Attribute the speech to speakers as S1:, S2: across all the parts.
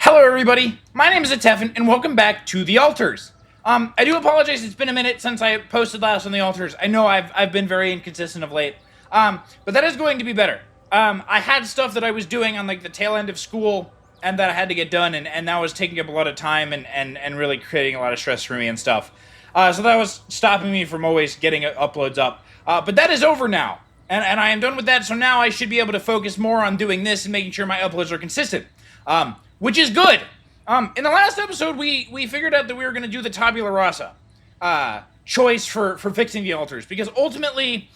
S1: Hello, everybody. My name is Atefan, and welcome back to The Altars. I do apologize. It's been a minute since I posted last on The Altars. I know I've been very inconsistent of late, but that is going to be better. I had stuff that I was doing on like the tail end of school, and that I had to get done, and that was taking up a lot of time and really creating a lot of stress for me and stuff. So that was stopping me from always getting uploads up. But that is over now, and I am done with that. So now I should be able to focus more on doing this and making sure my uploads are consistent. Which is good. In the last episode, we figured out that we were going to do the tabula rasa choice for fixing the altars, because ultimately,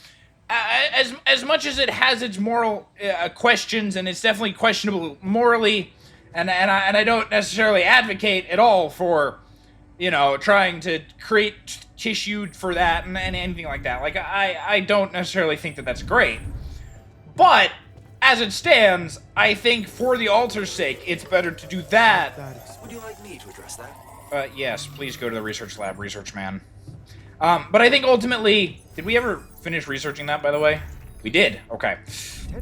S1: as much as it has its moral questions, and it's definitely questionable morally, and I don't necessarily advocate at all for, you know, trying to create tissue for that and anything like that. Like, I don't necessarily think that that's great, but as it stands, I think for the altar's sake, it's better to do that.
S2: Would you like me to address that?
S1: Yes, please go to the research lab, research man. But I think ultimately, did we ever finish researching that, by the way? We did, okay.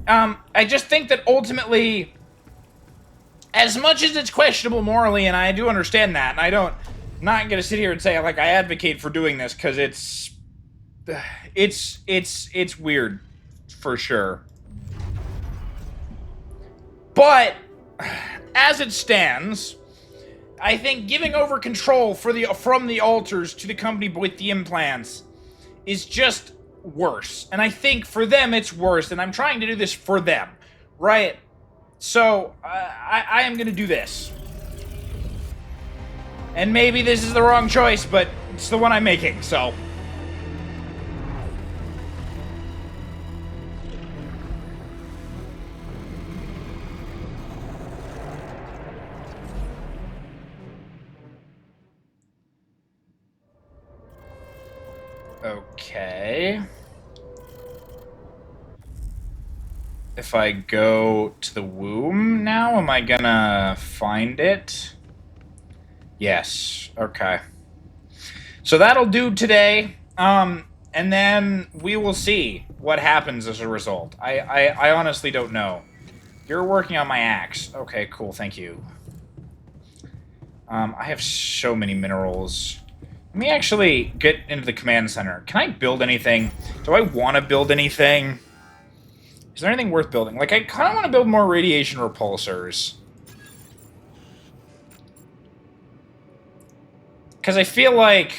S1: I just think that ultimately, as much as it's questionable morally, and I do understand that, and I'm not gonna sit here and say, like, I advocate for doing this, because it's weird, for sure. But, as it stands, I think giving over control from the altars to the company with the implants is just worse. And I think for them it's worse, and I'm trying to do this for them, right? So, I am going to do this. And maybe this is the wrong choice, but it's the one I'm making, so... Okay. If I go to the womb now, am I gonna find it? Yes. Okay. So that'll do today. And then we will see what happens as a result. I honestly don't know. You're working on my axe. Okay, cool. Thank you. I have so many minerals. Let me actually get into the command center. Can I build anything? Do I want to build anything? Is there anything worth building? Like, I kind of want to build more radiation repulsors. Because I feel like,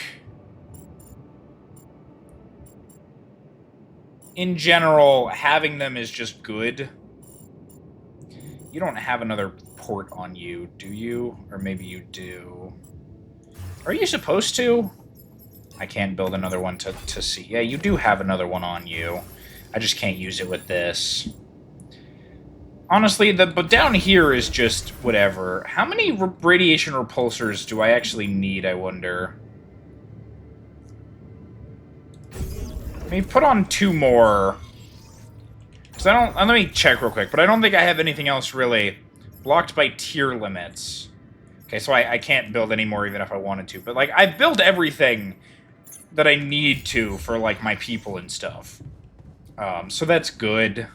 S1: in general, having them is just good. You don't have another port on you, do you? Or maybe you do. Are you supposed to? I can't build another one to see. Yeah, you do have another one on you. I just can't use it with this. Honestly, but down here is just whatever. How many radiation repulsors do I actually need, I wonder? Let me put on 2 more. Because I don't... let me check real quick, but I don't think I have anything else really blocked by tier limits. Okay, so I can't build any more even if I wanted to. But, like, I've built everything that I need to for, like, my people and stuff. So that's good.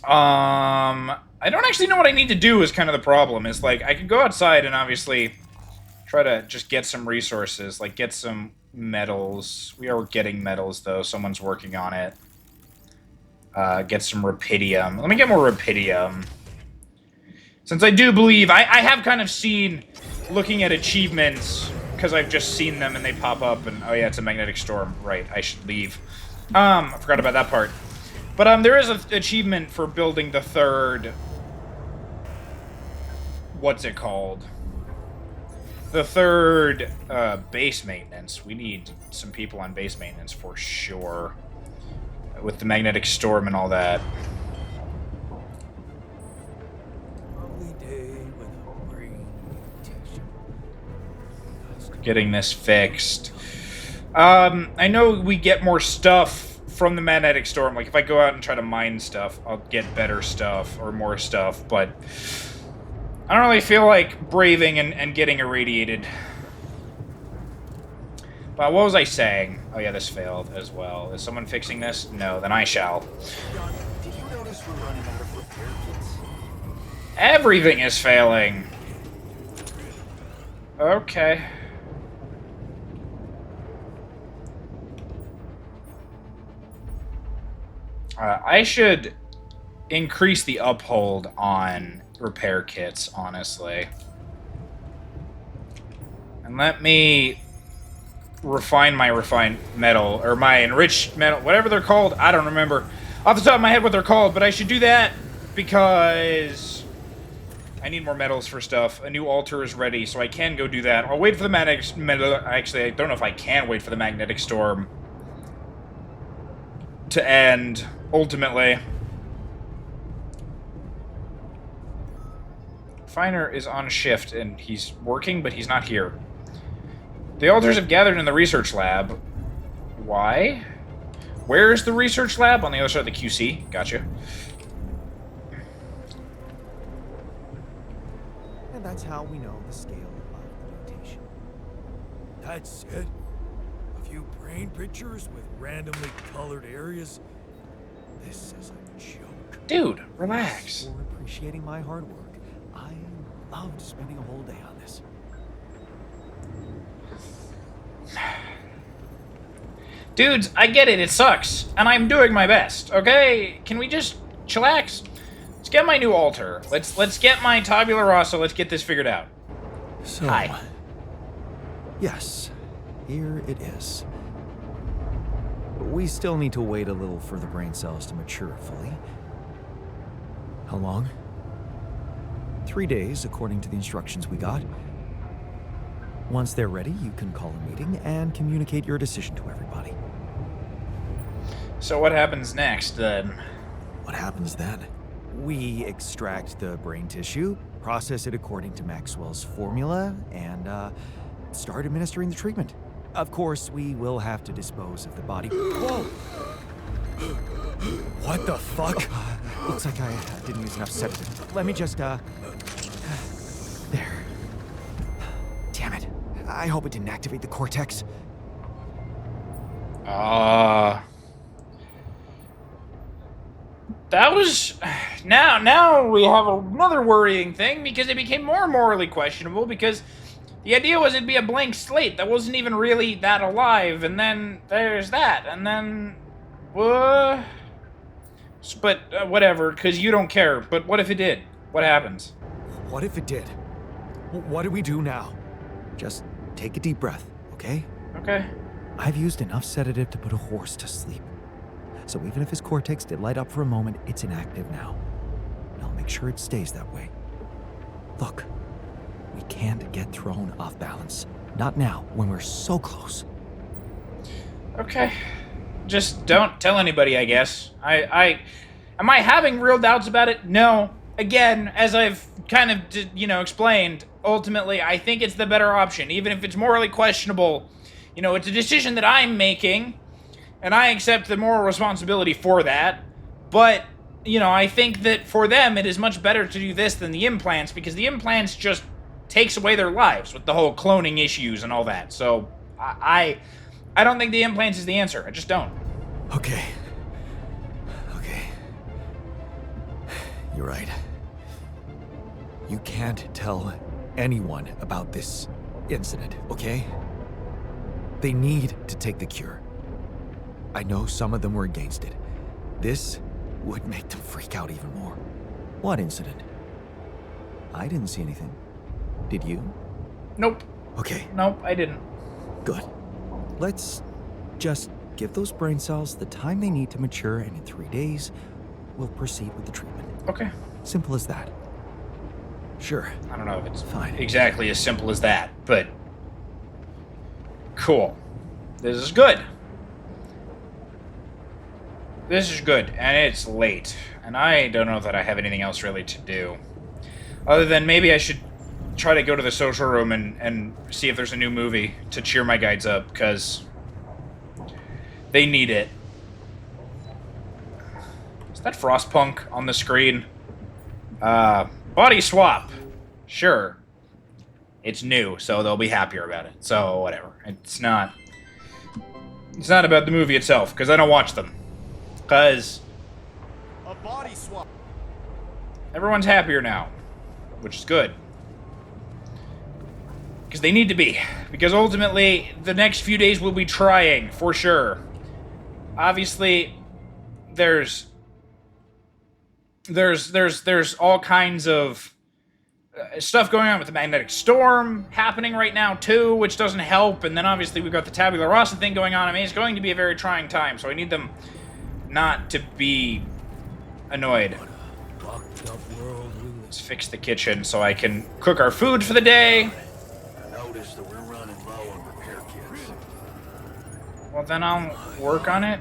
S1: I don't actually know what I need to do is kind of the problem. Is, like, I could go outside and obviously try to just get some resources. Like, get some metals. We are getting metals, though. Someone's working on it. Get some rupidium. Let me get more rupidium. Since I do believe, I have kind of seen, looking at achievements, because I've just seen them and they pop up, and oh yeah, it's a magnetic storm. Right, I should leave. I forgot about that part. But there is an achievement for building the 3rd... what's it called? The 3rd base maintenance. We need some people on base maintenance for sure. With the magnetic storm and all that. Getting this fixed. I know we get more stuff from the magnetic storm. Like, if I go out and try to mine stuff, I'll get better stuff or more stuff, but I don't really feel like braving and getting irradiated. But what was I saying? Oh yeah, this failed as well. Is someone fixing this? No, then I shall.
S2: Did you notice we're running out of repair kits?
S1: Everything is failing. Okay. I should increase the uphold on repair kits, honestly. And let me refine my refined metal, or my enriched metal, whatever they're called. I don't remember off the top of my head what they're called, but I should do that because I need more metals for stuff. A new altar is ready, so I can go do that. I'll wait for the magnetic... Actually, I don't know if I can wait for the magnetic storm to end, ultimately. Finer is on shift, and he's working, but he's not here. The altars have gathered in the research lab. Why? Where's the research lab? On the other side of the QC. Gotcha.
S3: And that's how we know the scale of the mutation.
S4: That's it? A few brain pictures with randomly colored areas? This is a joke.
S1: Dude, relax.
S3: For appreciating my hard work. I loved spending a whole day on this.
S1: Dudes, I get it sucks, and I'm doing my best, okay? Can we just chillax? Let's get my new altar. Let's get my tabula rasa, let's get this figured out.
S3: So,
S1: Hi.
S3: Yes, here it is. We still need to wait a little for the brain cells to mature fully. How long? 3 days, according to the instructions we got. Once they're ready, you can call a meeting and communicate your decision to everybody.
S1: So what happens next, then?
S3: What happens then? We extract the brain tissue, process it according to Maxwell's formula, and start administering the treatment. Of course, we will have to dispose of the body. Whoa!
S4: What the fuck?
S3: Looks like I didn't use enough sedative. Let me just, there. Damn it. I hope it didn't activate the cortex.
S1: That was... Now we have another worrying thing, because it became more morally questionable, because the idea was it'd be a blank slate that wasn't even really that alive, and then there's that, and then... But, whatever, because you don't care. But what if it did? What happens?
S3: What if it did? What do we do now? Just take a deep breath, okay?
S1: Okay.
S3: I've used enough sedative to put a horse to sleep. So even if his cortex did light up for a moment, it's inactive now. And I'll make sure it stays that way. Look, we can't get thrown off balance. Not now, when we're so close.
S1: Okay. Just don't tell anybody, I guess. Am I having real doubts about it? No. Again, as I've kind of, explained, ultimately, I think it's the better option. Even if it's morally questionable, it's a decision that I'm making, and I accept the moral responsibility for that. But, I think that for them, it is much better to do this than the implants, because the implants just takes away their lives with the whole cloning issues and all that. So, I don't think the implants is the answer. I just don't.
S3: Okay. You're right. You can't tell anyone about this incident, okay? They need to take the cure. I know some of them were against it. This would make them freak out even more. What incident? I didn't see anything. Did you?
S1: Nope.
S3: Okay.
S1: Nope, I didn't.
S3: Good. Let's just give those brain cells the time they need to mature, and in 3 days, we'll proceed with the treatment.
S1: Okay.
S3: Simple as that. Sure.
S1: I don't know if it's
S3: Fine.
S1: exactly as simple as that, but... Cool. This is good. This is good, and it's late. And I don't know that I have anything else really to do. Other than maybe I should try to go to the social room and see if there's a new movie to cheer my guides up, because they need it. Is that Frostpunk on the screen? Body swap. Sure. It's new, so they'll be happier about it. So, whatever. It's not about the movie itself, because I don't watch them. Because
S4: A body swap.
S1: everyone's happier now. which is good. Because they need to be. Because ultimately, the next few days will be trying, for sure. Obviously, there's all kinds of stuff going on with the magnetic storm happening right now, too, which doesn't help. And then, obviously, we've got the Tabula Rasa thing going on. I mean, it's going to be a very trying time, so I need them not to be annoyed.
S4: Fucked up world we live.
S1: Let's fix the kitchen so I can cook our food for the day.
S2: I noticed that we're running low on repair kits.
S1: Well, then I'll work on it.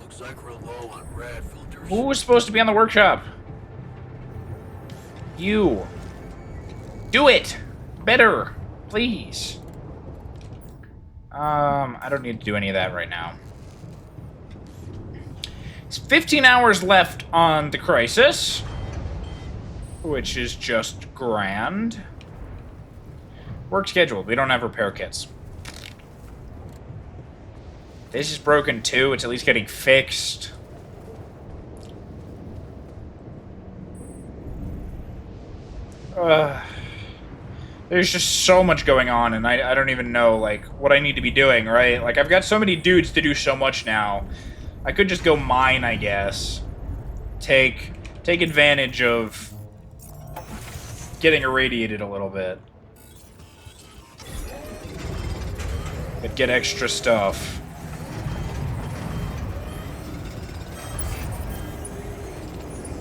S2: Looks like we're low on rad filters.
S1: Who was supposed to be on the workshop? You. Do it! Better. Please. I don't need to do any of that right now. It's 15 hours left on the Crisis, which is just grand. Work scheduled. We don't have repair kits. This is broken too. It's at least getting fixed. There's just so much going on, and I don't even know, like, what I need to be doing, right? Like, I've got so many dudes to do so much now. I could just go mine, I guess. Take advantage of getting irradiated a little bit. But get extra stuff.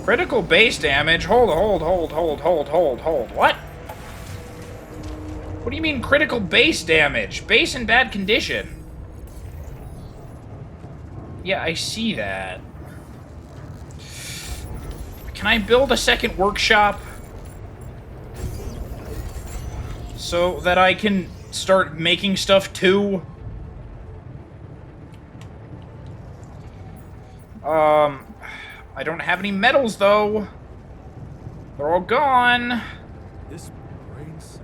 S1: Critical base damage? Hold. What? What do you mean critical base damage? Base in bad condition. Yeah, I see that. Can I build a second workshop? So that I can start making stuff too? I don't have any metals though. They're all gone.
S4: This brains.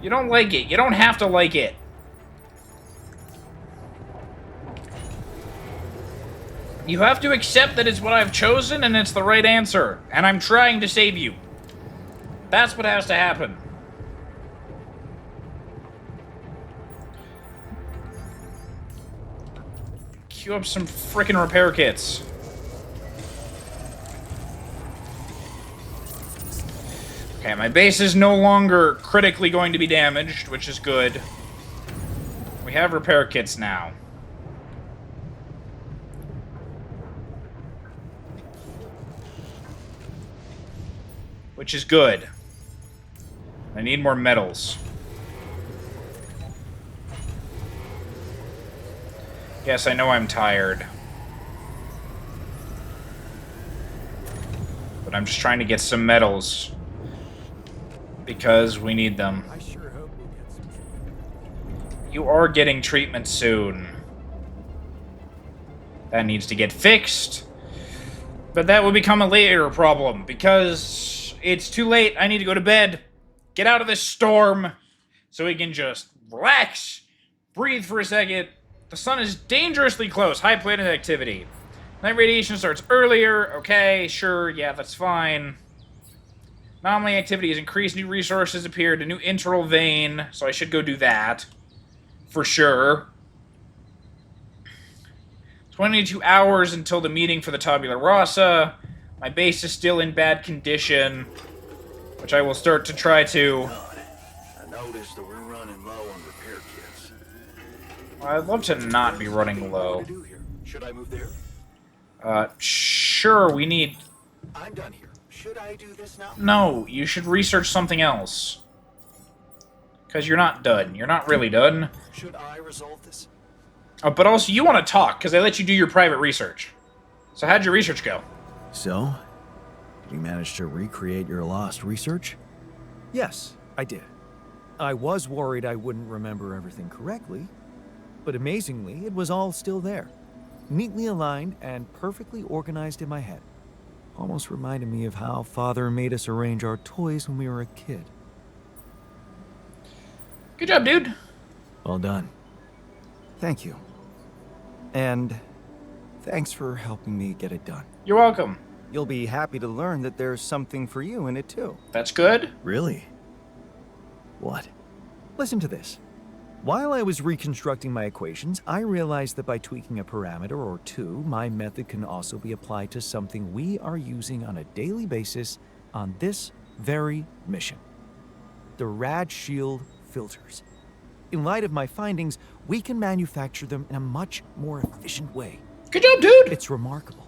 S1: You don't like it. You don't have to like it. You have to accept that it's what I've chosen and it's the right answer. And I'm trying to save you. That's what has to happen. Queue up some frickin' repair kits. Okay, my base is no longer critically going to be damaged, which is good. We have repair kits now. Which is good. I need more metals. Yes, I know I'm tired. But I'm just trying to get some metals. Because we need them.
S4: I sure hope we'll get some treatment.
S1: You are getting treatment soon. That needs to get fixed. But that will become a later problem, because it's too late. I need to go to bed. Get out of this storm. So we can just relax. Breathe for a second. The sun is dangerously close. High planet activity. Night radiation starts earlier. Okay, sure. Yeah, that's fine. Anomaly activity has increased. New resources appeared. A new internal vein. So I should go do that. For sure. 22 hours until the meeting for the Tabula Rasa. My base is still in bad condition. Which I will start to try to...
S2: I noticed that we're running low on repair kits.
S1: I'd love to not be running low.
S2: What to do here? Should I move there?
S1: Sure, we need...
S2: I'm done here. Should I do this now?
S1: No, you should research something else. Because you're not done. You're not really done.
S2: Should I resolve this?
S1: Oh, but also, you want to talk, because I let you do your private research. So how'd your research go?
S3: So, did you manage to recreate your lost research?
S4: Yes, I did. I was worried I wouldn't remember everything correctly, but amazingly, it was all still there. Neatly aligned and perfectly organized in my head. Almost reminded me of how Father made us arrange our toys when we were a kid.
S1: Good job, dude.
S3: Well done.
S4: Thank you. And thanks for helping me get it done.
S1: You're welcome.
S4: you'll be happy to learn that there's something for you in it too.
S1: That's good.
S4: Really? What? Listen to this. While I was reconstructing my equations, I realized that by tweaking a parameter or two, my method can also be applied to something we are using on a daily basis on this very mission. The Rad Shield filters. In light of my findings, we can manufacture them in a much more efficient way.
S1: Good job, dude.
S4: It's remarkable.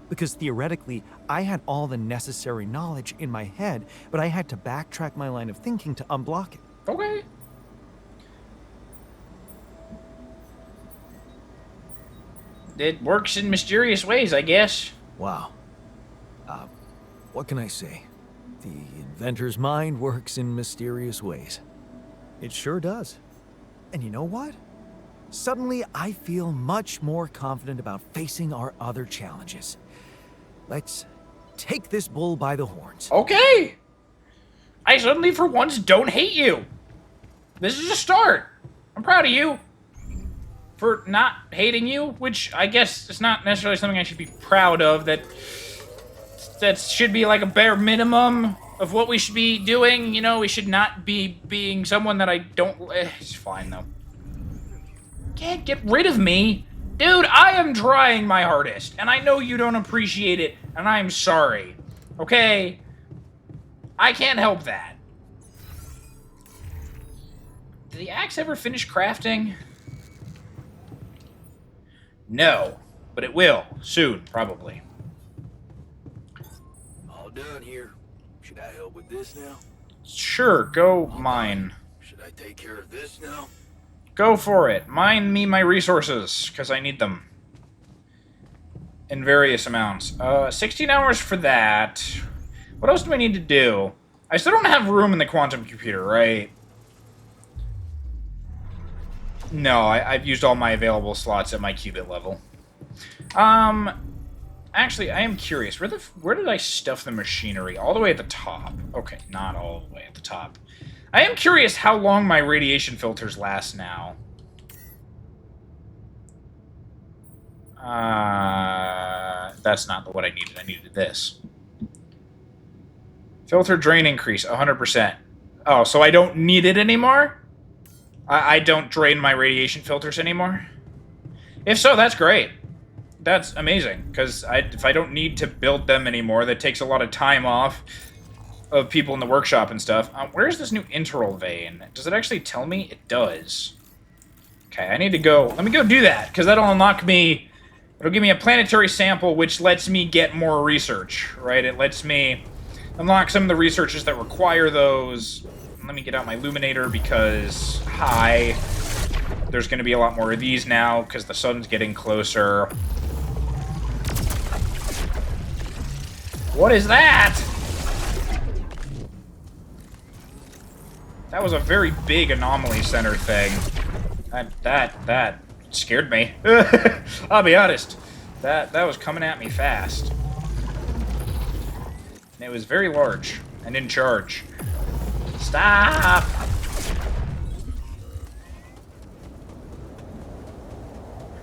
S4: Because theoretically, I had all the necessary knowledge in my head, but I had to backtrack my line of thinking to unblock it.
S1: Okay. It works in mysterious ways, I guess.
S4: Wow. What can I say? The inventor's mind works in mysterious ways. It sure does. And you know what? Suddenly, I feel much more confident about facing our other challenges. Let's take this bull by the horns.
S1: Okay. I suddenly, for once, don't hate you. This is a start. I'm proud of you for not hating you, which I guess is not necessarily something I should be proud of. That should be like a bare minimum of what we should be doing. You know, we should not be being someone that I don't... It's fine, though. Can't get rid of me. Dude, I am trying my hardest, and I know you don't appreciate it, and I'm sorry. Okay? I can't help that. Did the axe ever finish crafting? No, but it will. Soon, probably.
S2: All done here. Should I help with this now?
S1: Sure, go mine.
S2: Should I take care of this now?
S1: Go for it. Mine me my resources, because I need them. In various amounts. 16 hours for that. What else do I need to do? I still don't have room in the quantum computer, right? No, I've used all my available slots at my qubit level. Actually, I am curious. Where did I stuff the machinery? All the way at the top. Okay, not all the way at the top. I am curious how long my radiation filters last now. That's not what I needed. I needed this. Filter drain increase, 100%. Oh, so I don't need it anymore? I don't drain my radiation filters anymore? If so, that's great. That's amazing, because if I don't need to build them anymore, that takes a lot of time off of people in the workshop and stuff. Where's this new integral vein? Does it actually tell me? It does. Okay, I need to go... Let me go do that, because that'll unlock me... It'll give me a planetary sample, which lets me get more research, right? It lets me unlock some of the researches that require those. Let me get out my illuminator, because... Hi. There's going to be a lot more of these now, because the sun's getting closer. What is that? That was a very big anomaly center thing. That scared me. I'll be honest. That was coming at me fast. And it was very large and in charge. Stop!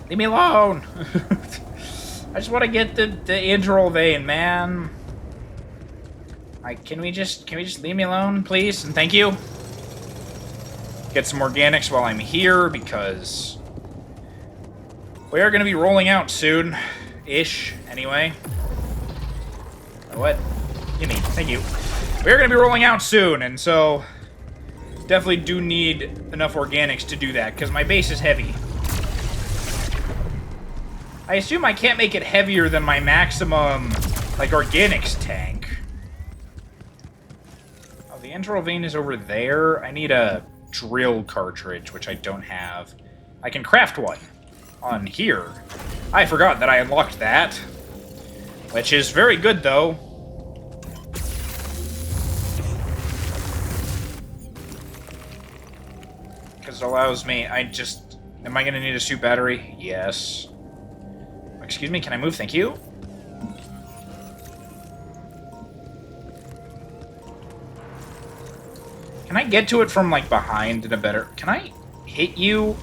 S1: Leave me alone! I just want to get the integral vein, man. Can we just leave me alone, please? And thank you. Get some organics while I'm here, because we are going to be rolling out soon. Ish, anyway. What? Gimme, thank you. We are going to be rolling out soon, and so definitely do need enough organics to do that, because my base is heavy. I assume I can't make it heavier than my maximum, like, organics tank. Oh, the integral vein is over there. I need a drill cartridge, which I don't have. I can craft one on here. I forgot that I unlocked that, which is very good, though. Because it allows me, am I going to need a suit battery? Yes. Excuse me, can I move? Thank you. Can I get to it from, like, behind in a better... Can I hit you?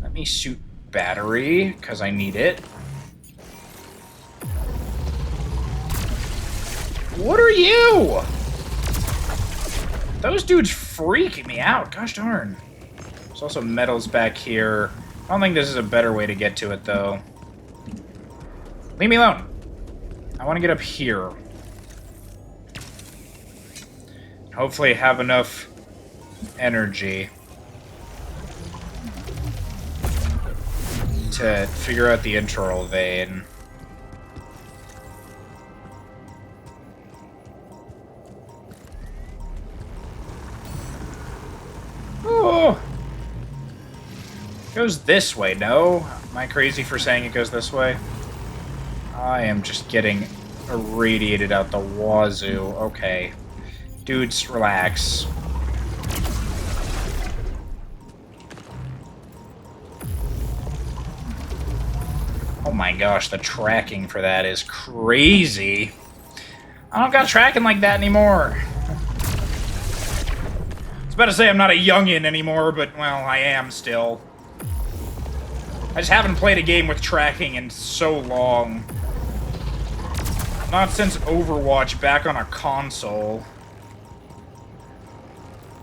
S1: Let me suit battery, because I need it. What are you? Those dudes freak me out. Gosh darn. There's also metals back here. I don't think this is a better way to get to it, though. Leave me alone. I want to get up here. Hopefully have enough energy to figure out the internal vein. Oh! Goes this way, no? Am I crazy for saying it goes this way? I am just getting irradiated out the wazoo. Okay. Dudes, relax. Oh my gosh, the tracking for that is crazy. I don't got tracking like that anymore. I was about to say I'm not a youngin' anymore, but, well, I am still. I just haven't played a game with tracking in so long. Not since Overwatch back on a console.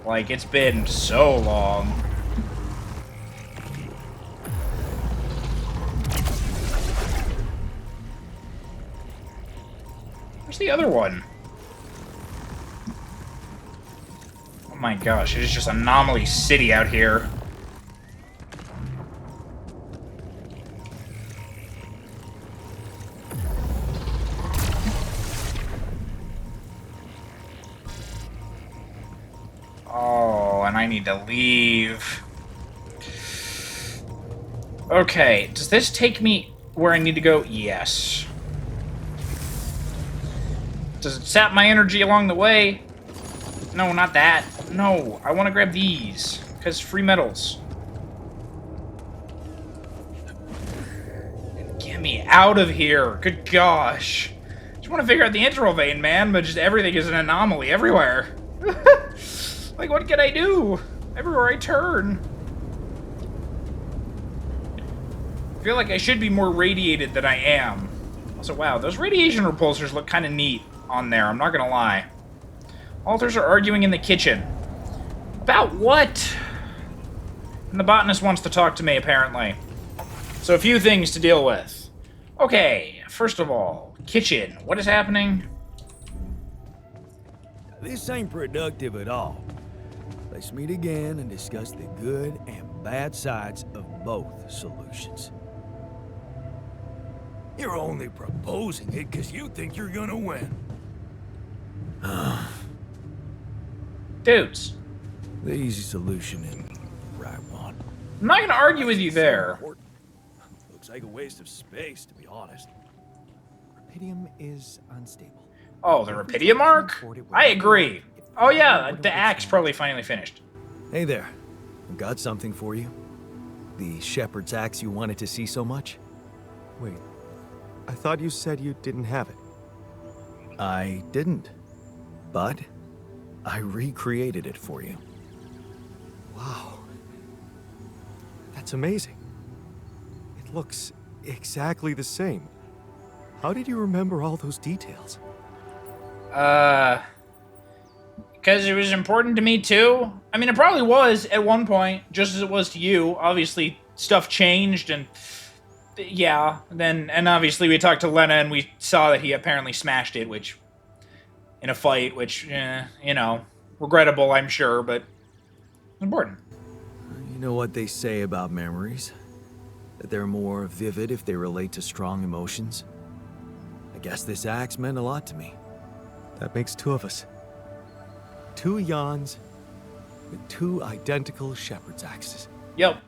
S1: Like, it's been so long. Where's the other one? Oh my gosh, it is just Anomaly City out here. Oh, and I need to leave. Okay, does this take me where I need to go? Yes. Does it sap my energy along the way? No, not that. No, I want to grab these, because free metals. Get me out of here. Good gosh. Just want to figure out the internal vein, man, but just everything is an anomaly everywhere. Like, what can I do? Everywhere I turn. I feel like I should be more radiated than I am. Also, wow, those radiation repulsors look kind of neat on there, I'm not gonna lie. Alters are arguing in the kitchen. About what? And the botanist wants to talk to me, apparently. So a few things to deal with. Okay, first of all, kitchen. What is happening?
S4: This ain't productive at all. Let's meet again and discuss the good and bad sides of both solutions.
S2: You're only proposing it because you think you're gonna win.
S1: Dudes,
S4: The easy solution and right one.
S1: I'm not gonna argue with you there.
S2: Looks like a waste of space, to be honest.
S4: Rapidium is unstable.
S1: Oh, the Rapidium arc? I agree. Oh yeah, the axe probably finally finished.
S4: Hey there. I've got something for you. The shepherd's axe you wanted to see so much?
S5: Wait, I thought you said you didn't have it.
S4: I didn't. But I recreated it for you.
S5: Wow. That's amazing. It looks exactly the same. How did you remember all those details?
S1: Because it was important to me too. I mean, it probably was at one point, just as it was to you. Obviously, stuff changed, and yeah. And obviously we talked to Lena, and we saw that he apparently smashed it, which in a fight, which you know, regrettable, I'm sure, but important.
S4: You know what they say about memories? That they're more vivid if they relate to strong emotions? I guess this axe meant a lot to me.
S5: That makes two of us. Two Yawns with two identical shepherd's axes.
S1: Yep.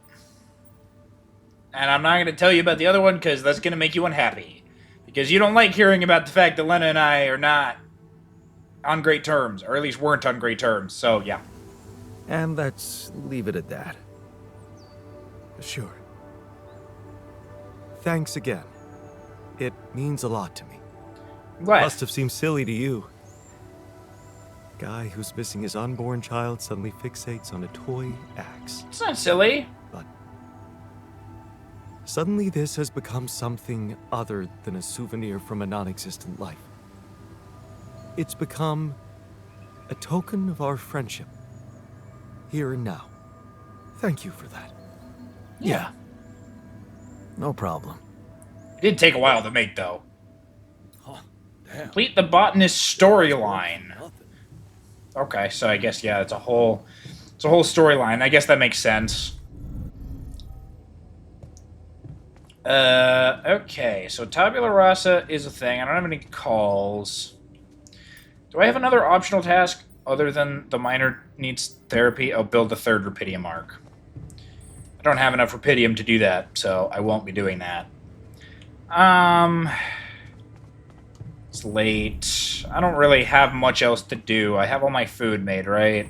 S1: And I'm not going to tell you about the other one because that's going to make you unhappy. Because you don't like hearing about the fact that Lena and I are not on great terms, or at least weren't on great terms, so yeah.
S4: And let's leave it at that.
S5: Sure. Thanks again. It means a lot to me.
S1: I'm glad.
S5: Must have seemed silly to you. Guy who's missing his unborn child suddenly fixates on a toy axe.
S1: It's not silly.
S5: But suddenly this has become something other than a souvenir from a non-existent life. It's become a token of our friendship, here and now. Thank you for that.
S3: Yeah. No problem.
S1: It did take a while to make, though.
S3: Damn.
S1: Complete the botanist storyline. Okay, so I guess, yeah, it's a whole storyline. I guess that makes sense. Okay, so Tabula Rasa is a thing. I don't have any calls. Do I have another optional task other than the miner needs therapy? Oh, build the third Rapidium arc. I don't have enough Rapidium to do that, so I won't be doing that. It's late. I don't really have much else to do. I have all my food made, right?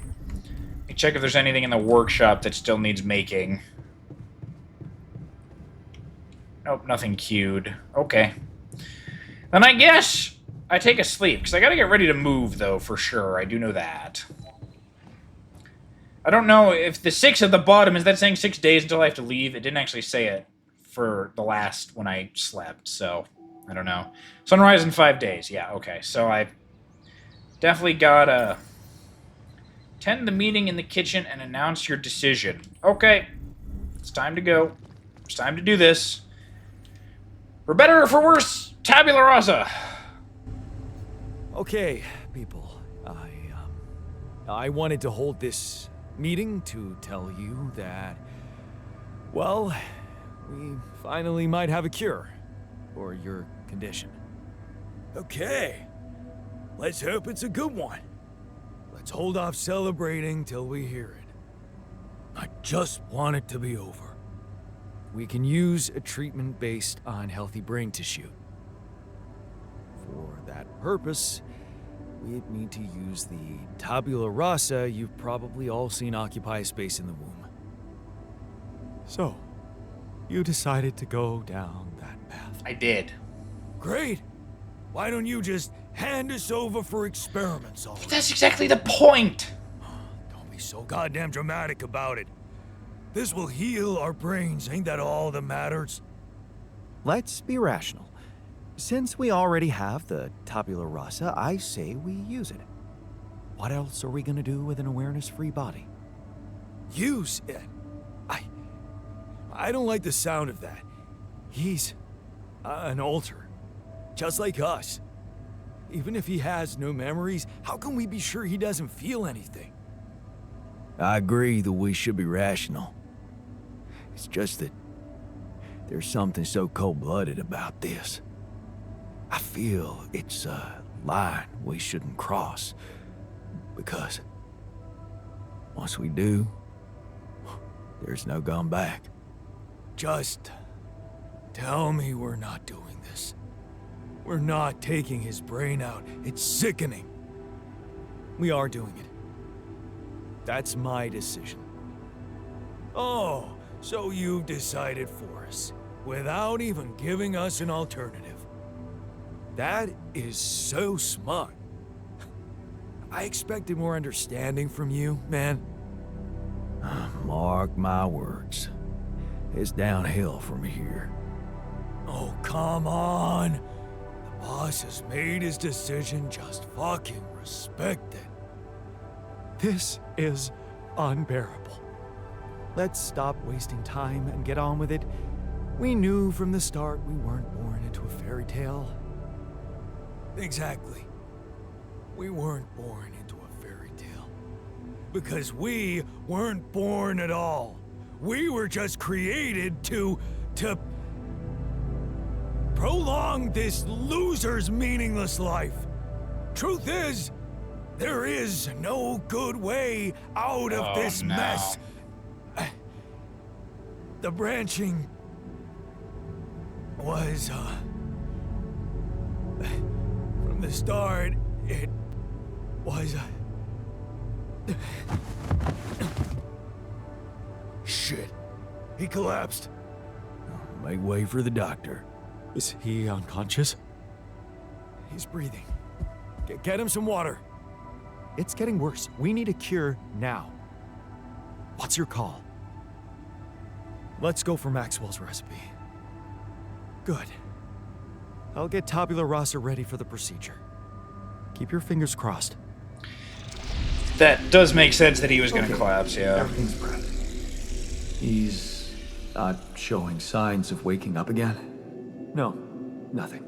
S1: Let me check if there's anything in the workshop that still needs making. Nope, nothing queued. Okay. Then I guess I take a sleep, because I gotta get ready to move, though, for sure. I do know that. I don't know if the 6 at the bottom, is that saying 6 days until I have to leave? It didn't actually say it for the last when I slept, so I don't know. Sunrise in 5 days. Yeah, okay. So I definitely gotta attend the meeting in the kitchen and announce your decision. Okay. It's time to go. It's time to do this. For better or for worse, Tabula Rasa.
S4: Okay, people. I wanted to hold this meeting to tell you that, well, we finally might have a cure for your condition.
S6: Okay. Let's hope it's a good one. Let's hold off celebrating till we hear it. I just want it to be over.
S4: We can use a treatment based on healthy brain tissue. For that purpose, we'd need to use the tabula rasa you've probably all seen occupy a space in the womb.
S5: So, you decided to go down that path.
S1: I did.
S6: Great. Why don't you just hand us over for experiments already?
S1: That's exactly the point.
S6: Don't be so goddamn dramatic about it. This will heal our brains, ain't that all that matters?
S4: Let's be rational. Since we already have the tabula rasa, I say we use it. What else are we gonna do with an awareness-free body?
S6: Use it? I don't like the sound of that. He's an alter, just like us. Even if he has no memories, how can we be sure he doesn't feel anything?
S3: I agree that we should be rational. It's just that there's something so cold-blooded about this. I feel it's a line we shouldn't cross. Because once we do, there's no going back.
S6: Just tell me we're not doing this. We're not taking his brain out. It's sickening.
S4: We are doing it. That's my decision.
S6: Oh, so you've decided for us, without even giving us an alternative. That is so smart. I expected more understanding from you, man.
S3: Mark my words. It's downhill from here.
S6: Oh, come on. The boss has made his decision. Just fucking respect it.
S4: This is unbearable. Let's stop wasting time and get on with it. We knew from the start we weren't born into a fairy tale.
S6: Exactly. We weren't born into a fairy tale. Because we weren't born at all. We were just created to prolong this loser's meaningless life. Truth is, there is no good way out of this mess. The branching was, from the start, it was, Shit. He collapsed.
S3: Make way for the doctor.
S5: Is he unconscious?
S6: He's breathing. Get him some water.
S4: It's getting worse. We need a cure now. What's your call? Let's go for Maxwell's recipe. Good. I'll get tabula rasa ready for the procedure. Keep your fingers crossed.
S1: That does make sense that he was going to
S4: Okay.
S1: collapse, yeah.
S4: Everything's prepped. He's not showing signs of waking up again? No, nothing.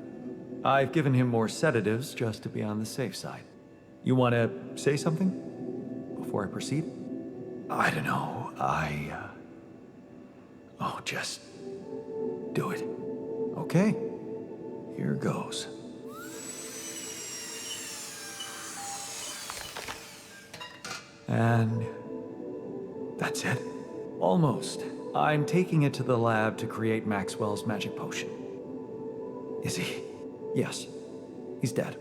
S4: I've given him more sedatives just to be on the safe side. You want to say something before I proceed? I don't know. Oh, just do it. Okay. Here goes. And that's it. Almost. I'm taking it to the lab to create Maxwell's magic potion. Is he? Yes. He's dead.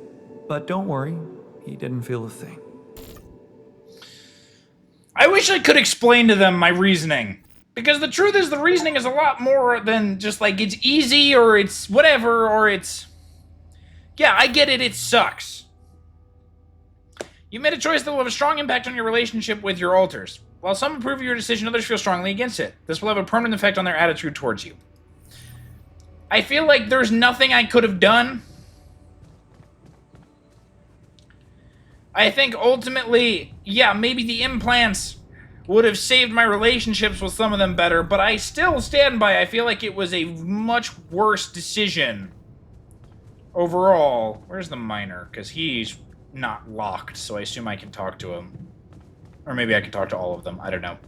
S4: But don't worry, he didn't feel a thing.
S1: I wish I could explain to them my reasoning. Because the truth is, the reasoning is a lot more than just like it's easy or it's whatever or it's... Yeah, I get it, it sucks. You made a choice that will have a strong impact on your relationship with your alters. While some approve of your decision, others feel strongly against it. This will have a permanent effect on their attitude towards you. I feel like there's nothing I could have done. I think ultimately, yeah, maybe the implants would have saved my relationships with some of them better, but I still stand by, I feel like it was a much worse decision overall. Where's the miner? Because he's not locked, so I assume I can talk to him. Or maybe I can talk to all of them. I don't know.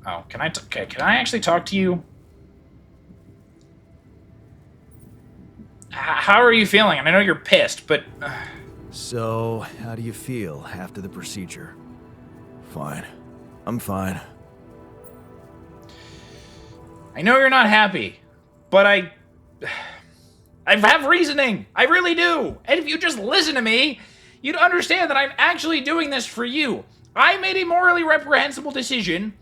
S1: Oh, can I? Okay, can I actually talk to you? How are you feeling? And I know you're pissed, but...
S3: So, how do you feel after the procedure? Fine. I'm fine.
S1: I know you're not happy, but I have reasoning. I really do. And if you just listen to me, you'd understand that I'm actually doing this for you. I made a morally reprehensible decision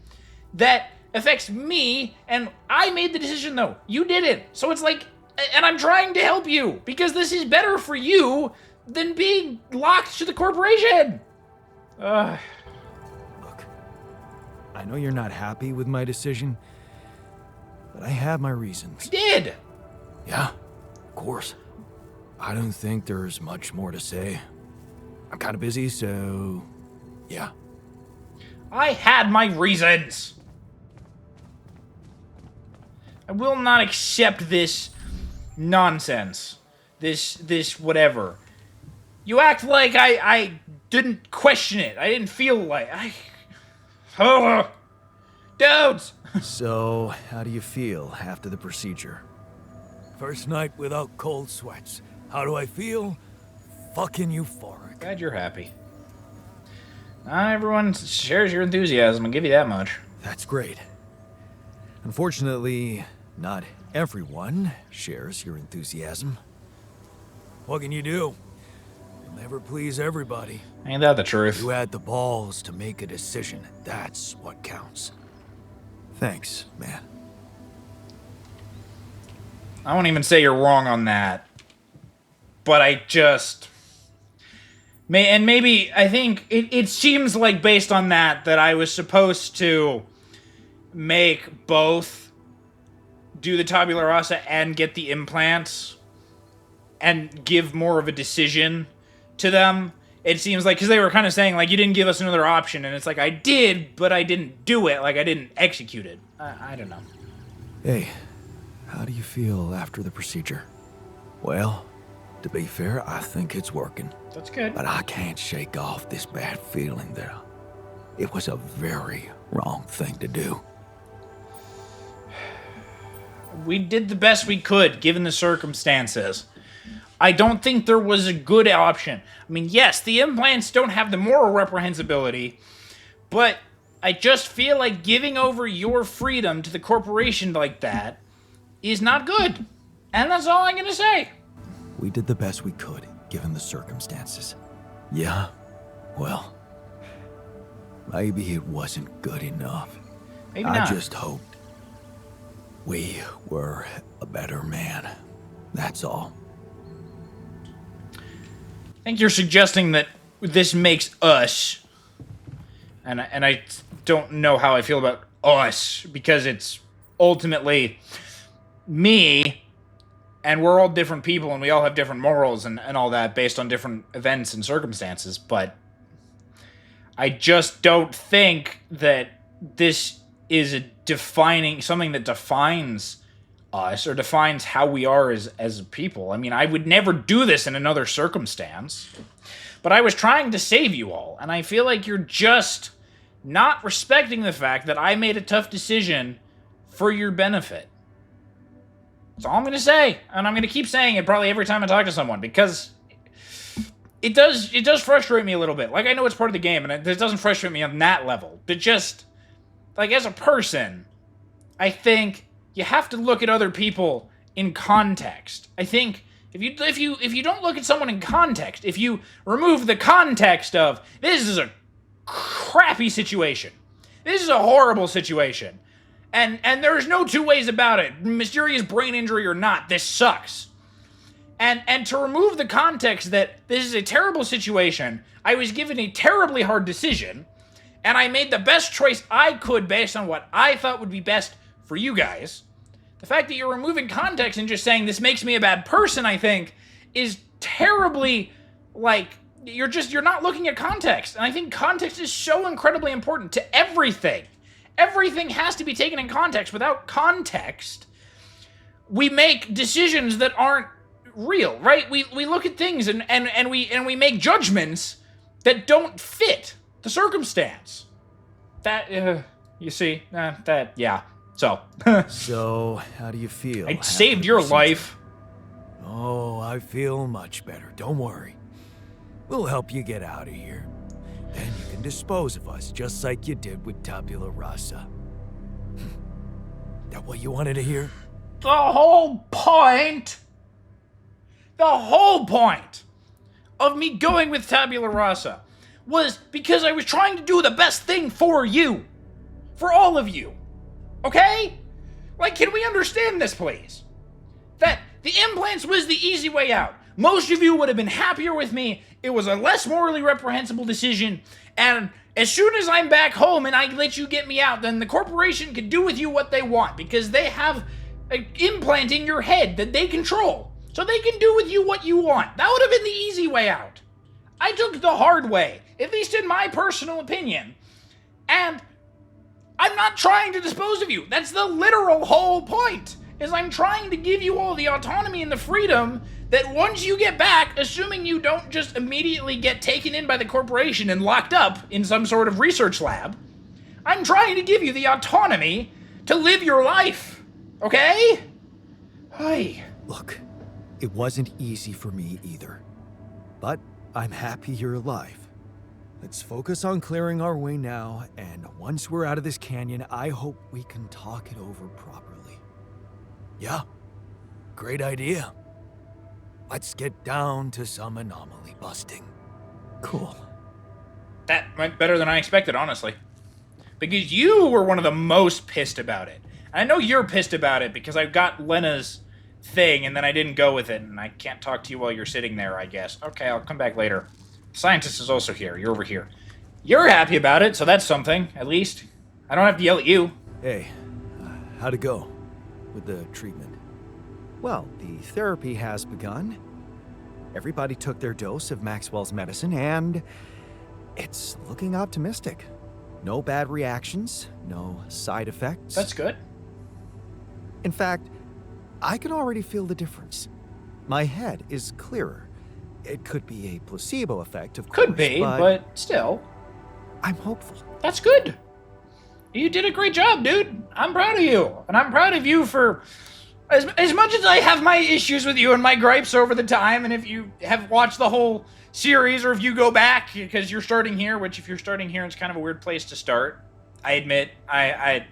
S1: that affects me, and I made the decision, though. You didn't. So it's like, and I'm trying to help you, because this is better for you than being locked to the corporation.
S4: Look, I know you're not happy with my decision, but I have my reasons.
S1: Did.
S4: Yeah, of course. I don't think there's much more to say. I'm kind of busy, so... yeah.
S1: I had my reasons. I will not accept this nonsense. This whatever. You act like I didn't question it. I didn't feel like Oh, dudes!
S3: So, how do you feel after the procedure?
S6: First night without cold sweats. How do I feel? Fucking euphoric.
S1: Glad you're happy. Not everyone shares your enthusiasm, I'll give you that much.
S3: That's great. Unfortunately, not everyone shares your enthusiasm.
S6: What can you do? You'll never please everybody.
S1: Ain't that the truth?
S6: You had the balls to make a decision. That's what counts.
S3: Thanks, man.
S1: I won't even say you're wrong on that. But I just... And maybe, I think, it seems like based on that I was supposed to make both do the tabula rasa and get the implants and give more of a decision to them. It seems like, because they were kind of saying, like, you didn't give us another option, and it's like, I did, but I didn't do it, like, I didn't execute it. I don't know.
S3: Hey, how do you feel after the procedure? Well, to be fair, I think it's working.
S1: That's good.
S3: But I can't shake off this bad feeling that it was a very wrong thing to do.
S1: We did the best we could, given the circumstances. I don't think there was a good option. I mean, yes, the implants don't have the moral reprehensibility, but I just feel like giving over your freedom to the corporation like that is not good. And that's all I'm going to say.
S3: We did the best we could, given the circumstances. Yeah, well, maybe it wasn't good enough.
S1: Maybe not.
S3: I just hoped we were a better man. That's all.
S1: I think you're suggesting that this makes us, and I don't know how I feel about us, because it's ultimately me And we're all different people, and we all have different morals and all that based on different events and circumstances. But I just don't think that this is something that defines us or defines how we are as people. I mean, I would never do this in another circumstance. But I was trying to save you all, and I feel like you're just not respecting the fact that I made a tough decision for your benefit. That's all I'm going to say, and I'm going to keep saying it probably every time I talk to someone, because it does frustrate me a little bit. Like, I know it's part of the game, and it doesn't frustrate me on that level, but just, like, as a person, I think you have to look at other people in context. I think if you don't look at someone in context, if you remove the context of, this is a crappy situation, this is a horrible situation, and there's no two ways about it, mysterious brain injury or not, this sucks. And to remove the context that this is a terrible situation, I was given a terribly hard decision, and I made the best choice I could based on what I thought would be best for you guys. The fact that you're removing context and just saying this makes me a bad person, I think, is terribly, like, you're not looking at context. And I think context is so incredibly important to everything. Everything has to be taken in context. Without context, we make decisions that aren't real, right? We look at things and we make judgments that don't fit the circumstance. That, you see, yeah. So.
S4: So, how do you feel?
S1: I saved your life.
S6: Oh, I feel much better. Don't worry. We'll help you get out of here. Then you can dispose of us just like you did with Tabula Rasa. That what you wanted to hear?
S1: The whole point of me going with Tabula Rasa was because I was trying to do the best thing for you. For all of you. Okay? Like, can we understand this, please? That the implants was the easy way out. Most of you would have been happier with me. It was a less morally reprehensible decision. And as soon as I'm back home and I let you get me out, then the corporation can do with you what they want, because they have an implant in your head that they control. So they can do with you what you want. That would have been the easy way out. I took the hard way, at least in my personal opinion. And I'm not trying to dispose of you. That's the literal whole point, is I'm trying to give you all the autonomy and the freedom that once you get back, assuming you don't just immediately get taken in by the corporation and locked up in some sort of research lab, I'm trying to give you the autonomy to live your life. Okay? Hi.
S4: Look, it wasn't easy for me either. But I'm happy you're alive. Let's focus on clearing our way now, and once we're out of this canyon, I hope we can talk it over properly.
S6: Yeah, great idea. Let's get down to some anomaly busting.
S4: Cool.
S1: That went better than I expected, honestly. Because you were one of the most pissed about it. And I know you're pissed about it because I got Lena's thing and then I didn't go with it, and I can't talk to you while you're sitting there, I guess. Okay, I'll come back later. Scientist is also here. You're over here. You're happy about it, so that's something, at least. I don't have to yell at you.
S4: Hey, how'd it go with the treatment? Well, the therapy has begun. Everybody took their dose of Maxwell's medicine, and it's looking optimistic. No bad reactions, no side effects.
S1: That's good.
S4: In fact, I can already feel the difference. My head is clearer. It could be a placebo effect, of course.
S1: Could be, but still.
S4: I'm hopeful.
S1: That's good. You did a great job, dude. I'm proud of you. And I'm proud of you for... As much as I have my issues with you and my gripes over the time, and if you have watched the whole series, or if you go back, because you're starting here, which if you're starting here, it's kind of a weird place to start. I admit, I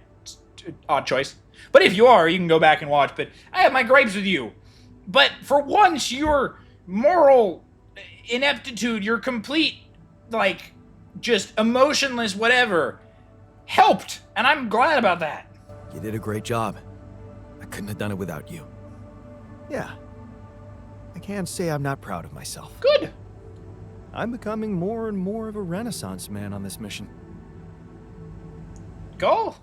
S1: odd choice. But if you are, you can go back and watch. But I have my gripes with you. But for once, your moral ineptitude, your complete, like, just emotionless whatever, helped. And I'm glad about that.
S4: You did a great job. I couldn't have done it without you. Yeah. I can't say I'm not proud of myself.
S1: Good.
S4: I'm becoming more and more of a Renaissance man on this mission.
S1: Cool.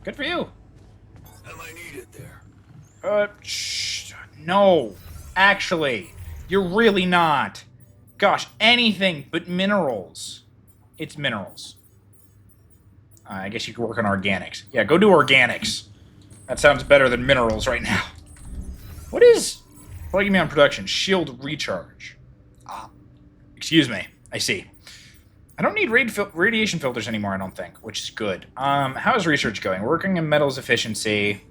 S1: Good for you.
S6: Am I needed there?
S1: Shh. No. Actually, you're really not. Gosh, anything but minerals. It's minerals. I guess you could work on organics. Yeah, go do organics. That sounds better than minerals right now. What is plugging me on production? Shield recharge. Ah, excuse me. I see. I don't need radiation filters anymore, I don't think, which is good. How is research going? Working in metals efficiency.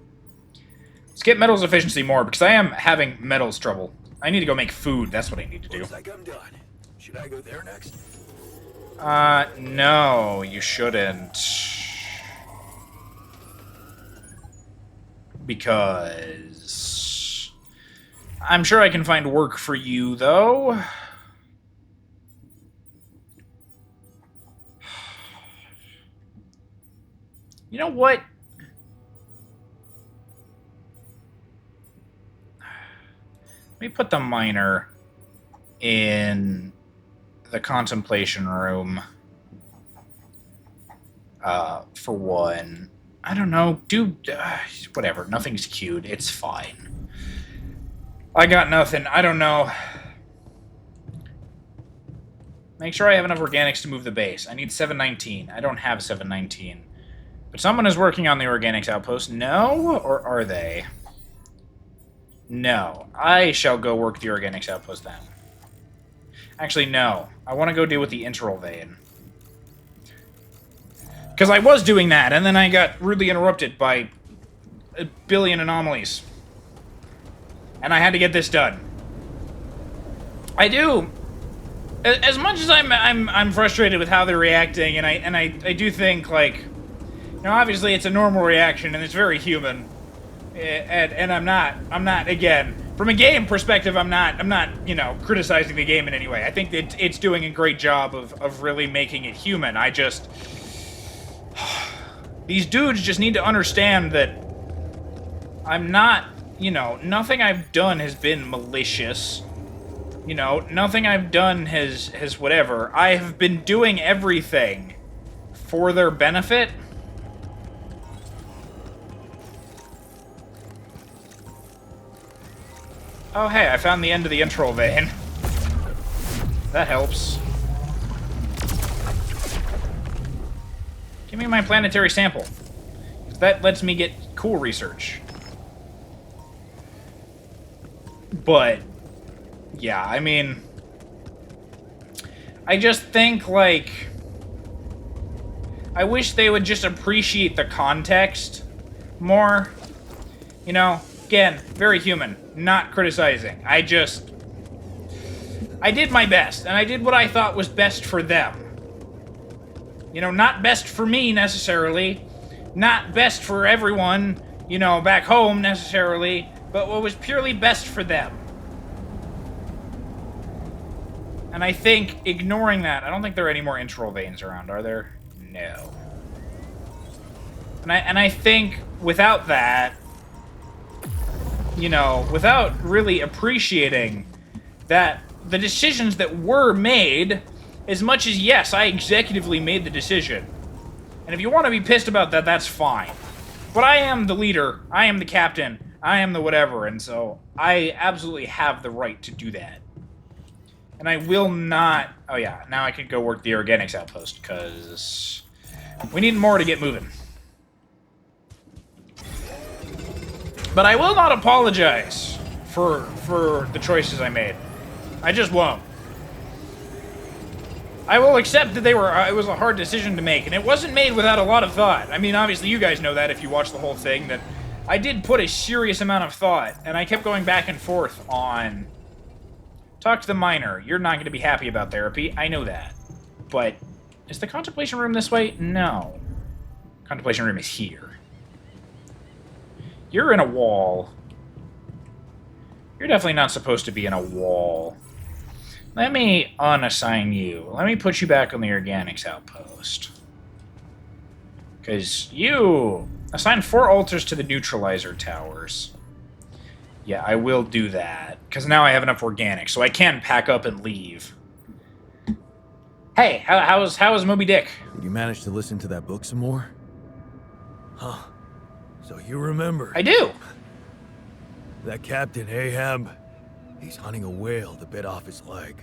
S1: Let's get metals efficiency more, because I am having metals trouble. I need to go make food. That's what I need to do.
S2: Looks like I'm done. Should I go there next?
S1: No, you shouldn't. Because I'm sure I can find work for you, though. You know what? Let me put the miner in the contemplation room. For one. I don't know. Whatever. Nothing's queued. It's fine. I got nothing. I don't know. Make sure I have enough organics to move the base. I need 719. I don't have 719. But someone is working on the organics outpost. No? Or are they? No. I shall go work the organics outpost then. Actually, no. I want to go deal with the Integral Vein. Because I was doing that, and then I got rudely interrupted by a billion anomalies. And I had to get this done. I do. As much as I'm frustrated with how they're reacting, and I do think, like, you know, obviously it's a normal reaction and it's very human. And I'm not again, from a game perspective, I'm not, you know, criticizing the game in any way. I think that it's doing a great job of really making it human. I just these dudes just need to understand that I'm not, you know, nothing I've done has been malicious. You know, nothing I've done has whatever. I have been doing everything for their benefit. Oh, hey, I found the end of the Integral Vein. That helps. Give me my planetary sample. That lets me get cool research. But, yeah, I mean, I just think, like, I wish they would just appreciate the context more. You know, again, very human, not criticizing. I did my best, and I did what I thought was best for them. You know, not best for me, necessarily. Not best for everyone, you know, back home, necessarily. But what was purely best for them. And I think, ignoring that, I don't think there are any more Integral Veins around, are there? No. And I think, without that, you know, without really appreciating that the decisions that were made, as much as, yes, I executively made the decision. And if you want to be pissed about that, that's fine. But I am the leader, I am the captain, I am the whatever, and so I absolutely have the right to do that. And I will not... Oh yeah, now I can go work the organics outpost, because we need more to get moving. But I will not apologize for the choices I made. I just won't. I will accept that it was a hard decision to make, and it wasn't made without a lot of thought. I mean, obviously you guys know that if you watch the whole thing, that I did put a serious amount of thought, and I kept going back and forth on... Talk to the miner. You're not going to be happy about therapy. I know that. But is the contemplation room this way? No. Contemplation room is here. You're in a wall. You're definitely not supposed to be in a wall. Let me unassign you. Let me put you back on the organics outpost. Because you assigned 4 altars to the neutralizer towers. Yeah, I will do that. Because now I have enough organics, so I can pack up and leave. Hey, how is Moby Dick?
S6: Did you manage to listen to that book some more? Huh. So you remember.
S1: I do.
S6: That Captain Ahab, he's hunting a whale that bit off his leg.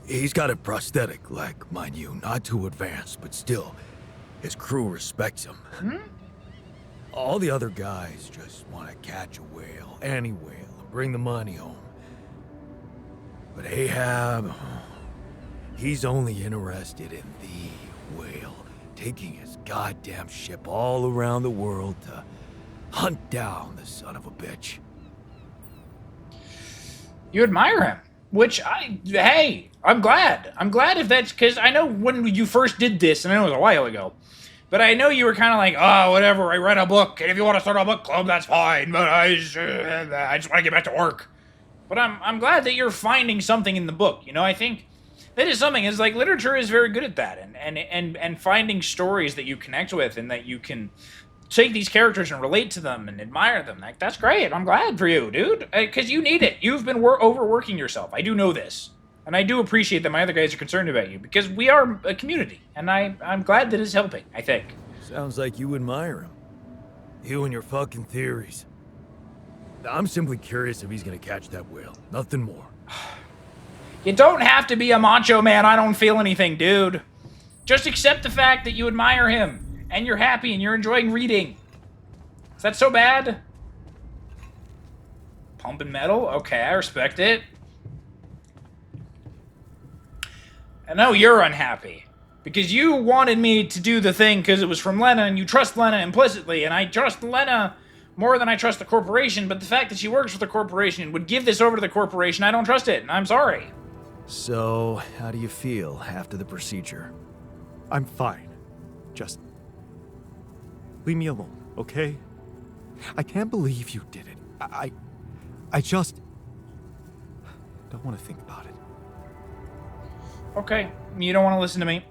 S6: He's got a prosthetic leg, mind you, not too advanced, but still, his crew respects him. All the other guys just want to catch a whale, any whale, and bring the money home. But Ahab, he's only interested in the whale, taking his goddamn ship all around the world to hunt down the son of a bitch.
S1: You admire him, which hey, I'm glad. I'm glad if that's, because I know when you first did this, and I know it was a while ago, but I know you were kind of like, oh, whatever, I read a book, and if you want to start a book club, that's fine, but I just want to get back to work. But I'm glad that you're finding something in the book, you know, I think that is something, is like, literature is very good at that, and finding stories that you connect with, and that you can take these characters and relate to them and admire them. Like, that's great. I'm glad for you, dude, because you need it. You've been overworking yourself. I do know this, and I do appreciate that my other guys are concerned about you, because we are a community, and I'm glad that it's helping, I think.
S6: Sounds like you admire him. You and your fucking theories. I'm simply curious if he's gonna catch that whale. Nothing more.
S1: You don't have to be a macho man. I don't feel anything, dude. Just accept the fact that you admire him, and you're happy, and you're enjoying reading. Is that so bad? Pumping metal? Okay, I respect it. I know you're unhappy, because you wanted me to do the thing because it was from Lena, and you trust Lena implicitly, and I trust Lena more than I trust the corporation, but the fact that she works for the corporation and would give this over to the corporation, I don't trust it, and I'm sorry.
S4: So, how do you feel after the procedure?
S5: I'm fine. Just leave me alone, okay? I can't believe you did it. I just don't want to think about it.
S1: Okay, you don't want to listen to me.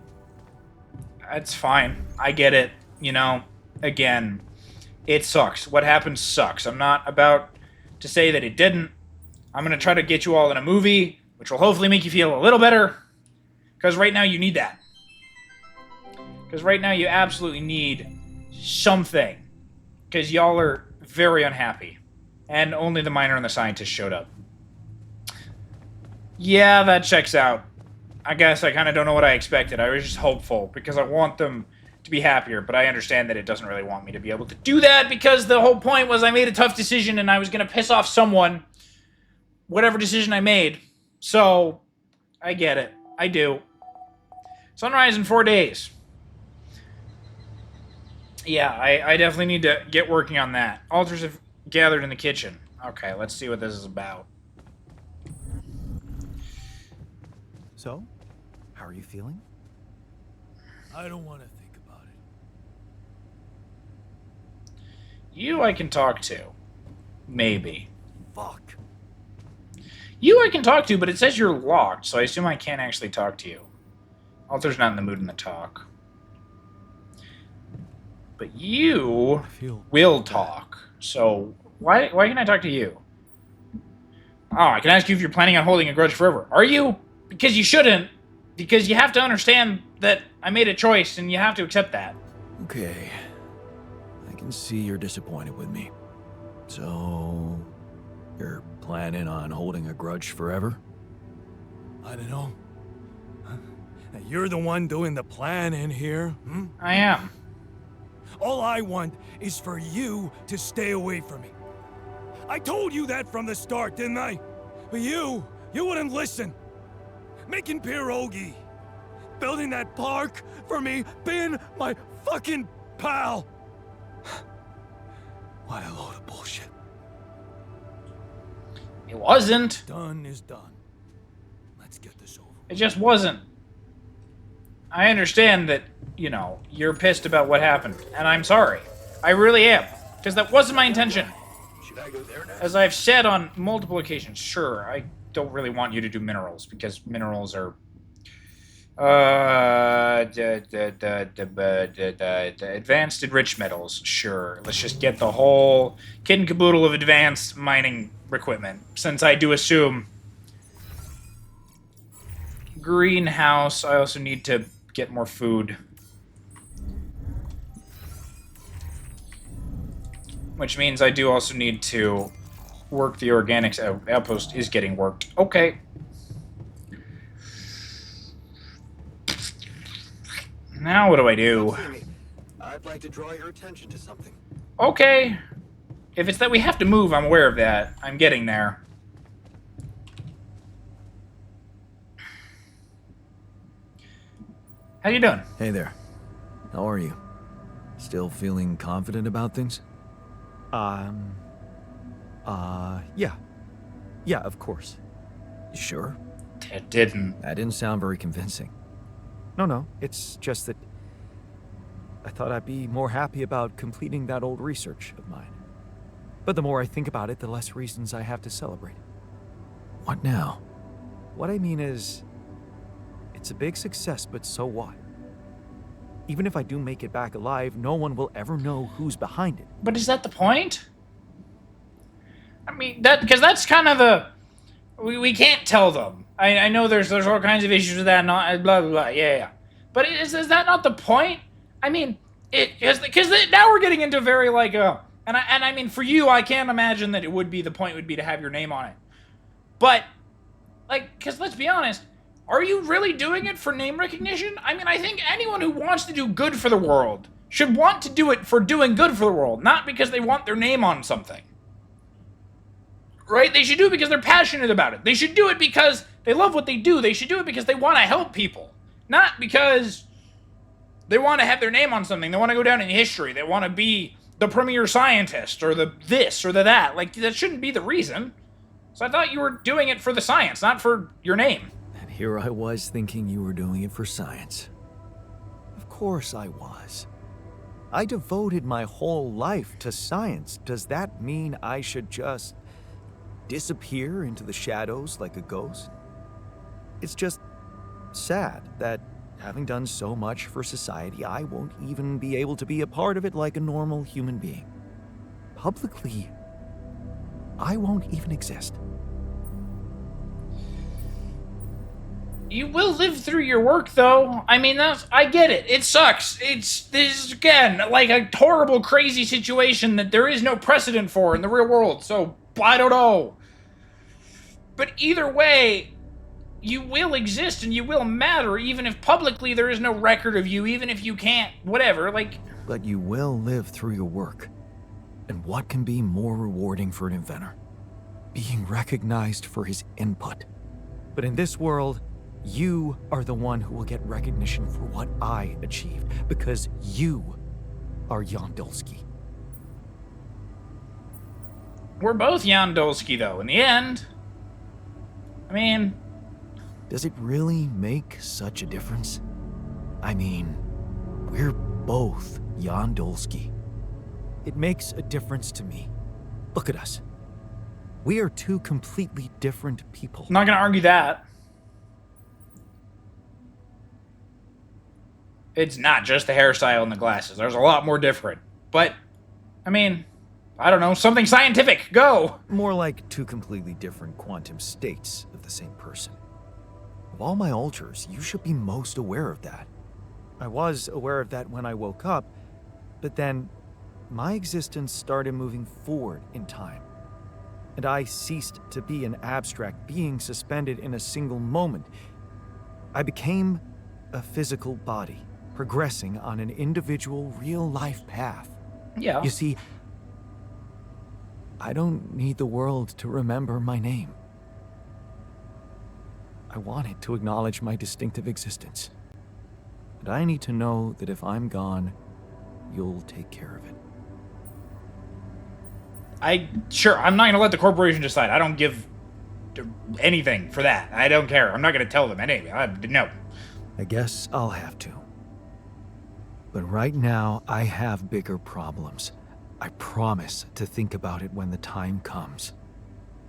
S1: That's fine. I get it. You know, again, it sucks. What happened sucks. I'm not about to say that it didn't. I'm going to try to get you all in a movie, which will hopefully make you feel a little better. Because right now you need that. Because right now you absolutely need something. Because y'all are very unhappy. And only the miner and the scientist showed up. Yeah, that checks out. I guess I kind of don't know what I expected. I was just hopeful because I want them to be happier, but I understand that it doesn't really want me to be able to do that because the whole point was I made a tough decision and I was going to piss off someone, whatever decision I made. So, I get it. I do. Sunrise in 4 days. Yeah, I definitely need to get working on that. Altars have gathered in the kitchen. Okay, let's see what this is about.
S4: So, how are you feeling?
S6: I don't want to think about it.
S1: You I can talk to. Maybe.
S6: Fuck.
S1: You I can talk to, but it says you're locked, so I assume I can't actually talk to you. Altar's not in the mood to talk. But you will talk. So, why can I talk to you? Oh, I can ask you if you're planning on holding a grudge forever. Are you? Because you shouldn't. Because you have to understand that I made a choice, and you have to accept that.
S6: Okay. I can see you're disappointed with me. So, you're planning on holding a grudge forever? I don't know. You're the one doing the planning here, hmm?
S1: I am.
S6: All I want is for you to stay away from me. I told you that from the start, didn't I? But you wouldn't listen. Making pierogi, building that park for me, being my fucking pal. What a load of bullshit.
S1: It wasn't.
S6: Done is done. Let's get this over.
S1: It just wasn't. I understand that, you know, you're pissed about what happened, and I'm sorry. I really am, because that wasn't my intention.
S2: Should I go there now?
S1: As I've said on multiple occasions, sure, I don't really want you to do minerals, because minerals are... advanced enriched metals, sure. Let's just get the whole kit and caboodle of advanced mining equipment, since I do assume... Greenhouse, I also need to get more food. Which means I do also need to work the organics outpost is getting worked. Okay. Now what do I do?
S2: I'd like to draw your attention to something.
S1: Okay. If it's that we have to move, I'm aware of that. I'm getting there. How you doing?
S4: Hey there. How are you? Still feeling confident about things?
S5: Yeah. Yeah, of course.
S4: You sure?
S1: It didn't.
S4: That didn't sound very convincing.
S5: No, it's just that I thought I'd be more happy about completing that old research of mine. But the more I think about it, the less reasons I have to celebrate.
S4: What now?
S5: What I mean is, it's a big success, but so what? Even if I do make it back alive, no one will ever know who's behind it.
S1: But is that the point? I mean, because that's kind of the... We can't tell them. I know there's all kinds of issues with that, not blah, blah, blah, yeah. But is that not the point? I mean, because now we're getting into very, like, and I mean, for you, I can't imagine that the point would be to have your name on it. But, like, because let's be honest, are you really doing it for name recognition? I mean, I think anyone who wants to do good for the world should want to do it for doing good for the world, not because they want their name on something. Right? They should do it because they're passionate about it. They should do it because they love what they do. They should do it because they want to help people. Not because they want to have their name on something. They want to go down in history. They want to be the premier scientist or the this or the that. Like, that shouldn't be the reason. So I thought you were doing it for the science, not for your name.
S4: And here I was thinking you were doing it for science.
S5: Of course I was. I devoted my whole life to science. Does that mean I should just disappear into the shadows like a ghost? It's just sad that having done so much for society, I won't even be able to be a part of it like a normal human being. Publicly, I won't even exist.
S1: You will live through your work, though. I mean, I get it. It sucks. This is, again, like a horrible, crazy situation that there is no precedent for in the real world, so I don't know. But either way, you will exist and you will matter, even if publicly there is no record of you, even if you can't, whatever, like...
S4: But you will live through your work. And what can be more rewarding for an inventor?
S5: Being recognized for his input. But in this world, you are the one who will get recognition for what I achieved, because you are Jan Dolsky.
S1: We're both Jan Dolsky, though, in the end. I mean...
S4: Does it really make such a difference? I mean, we're both Jan Dolsky.
S5: It makes a difference to me. Look at us. We are two completely different people.
S1: I'm not gonna argue that. It's not just the hairstyle and the glasses. There's a lot more different. But, I mean, I don't know, something scientific. Go!
S5: More like two completely different quantum states of the same person. Of all my alters, you should be most aware of that. I was aware of that when I woke up, but then my existence started moving forward in time. And I ceased to be an abstract being suspended in a single moment. I became a physical body, progressing on an individual real-life path.
S1: Yeah.
S5: You see, I don't need the world to remember my name. I want it to acknowledge my distinctive existence. And I need to know that if I'm gone, you'll take care of it.
S1: Sure, I'm not gonna let the corporation decide. I don't give anything for that. I don't care. I'm not gonna tell them anyway. No.
S5: I guess I'll have to. But right now, I have bigger problems. I promise to think about it when the time comes.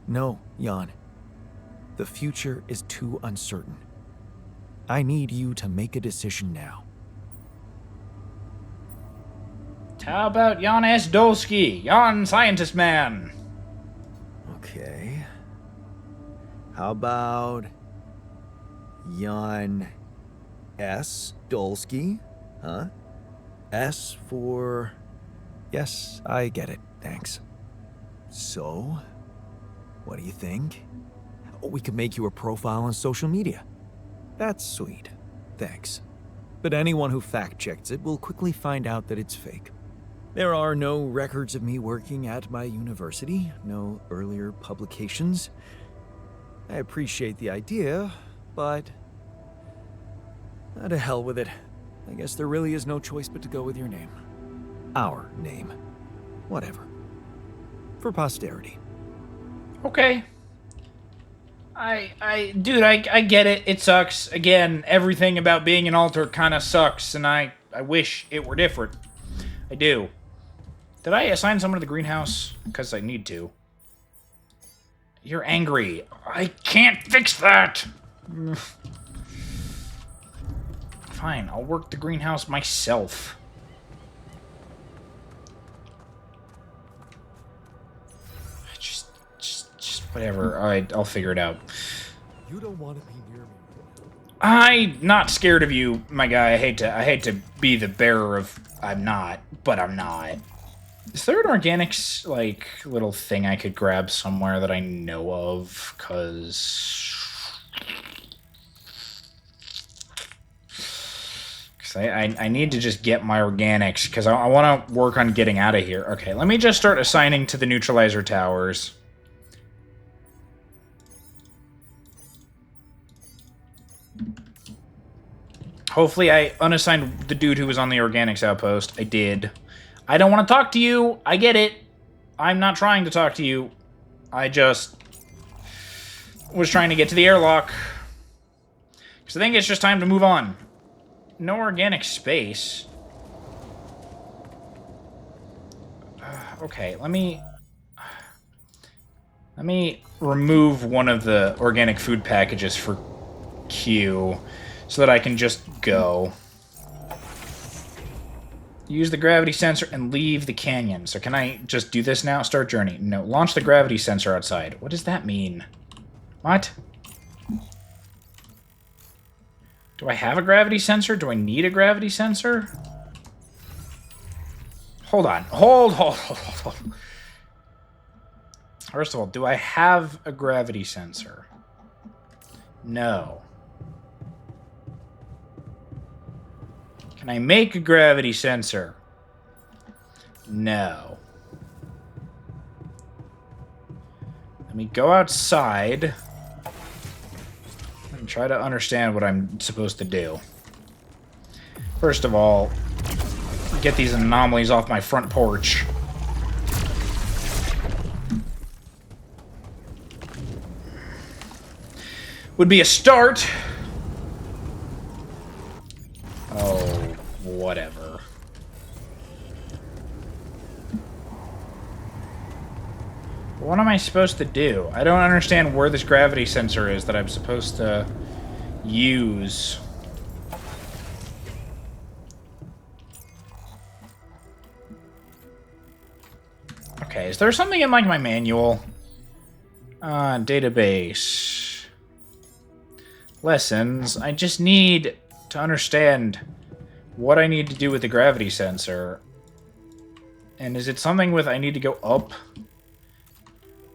S5: No, Jan. The future is too uncertain. I need you to make a decision now.
S1: How about Jan S. Dolsky? Jan Scientist Man.
S4: Okay. How about Jan S. Dolsky? Huh? S for...
S5: Yes, I get it. Thanks.
S4: So, What do you think? We could make you a profile on social media. That's sweet. Thanks. But anyone who fact-checks it will quickly find out that it's fake. There are no records of me working at my university, no earlier publications. I appreciate the idea, but to hell with it. I guess there really is no choice but to go with your name. Our name. Whatever. For posterity.
S1: Okay. Dude, I get it. It sucks. Again, everything about being an alter kind of sucks, and I wish it were different. I do. Did I assign someone to the greenhouse? Because I need to. You're angry. I can't fix that! Fine, I'll work the greenhouse myself. Just whatever. Alright, I'll figure it out.
S5: You don't want to be near me.
S1: I'm not scared of you, my guy. I hate to be the bearer of I'm not, but I'm not. Is there an organics, like, little thing I could grab somewhere that I know of? Cause I need to just get my organics, because I want to work on getting out of here. Okay, let me just start assigning to the neutralizer towers. Hopefully I unassigned the dude who was on the organics outpost. I did. I don't want to talk to you. I get it. I'm not trying to talk to you. I just was trying to get to the airlock. Because I think it's just time to move on. No organic space. Okay, let me remove one of the organic food packages for Q so that I can just go. Use the gravity sensor and leave the canyon. So can I just do this now? Start journey. No. Launch the gravity sensor outside. What does that mean? What? Do I have a gravity sensor? Do I need a gravity sensor? Hold on. Hold. First of all, do I have a gravity sensor? No. Can I make a gravity sensor? No. Let me go outside and try to understand what I'm supposed to do. First of all, get these anomalies off my front porch. Would be a start. Oh, whatever. What am I supposed to do? I don't understand where this gravity sensor is that I'm supposed to use. Okay, is there something in, like, my manual? Database. Lessons. I just need to understand what I need to do with the gravity sensor. And is it something with I need to go up?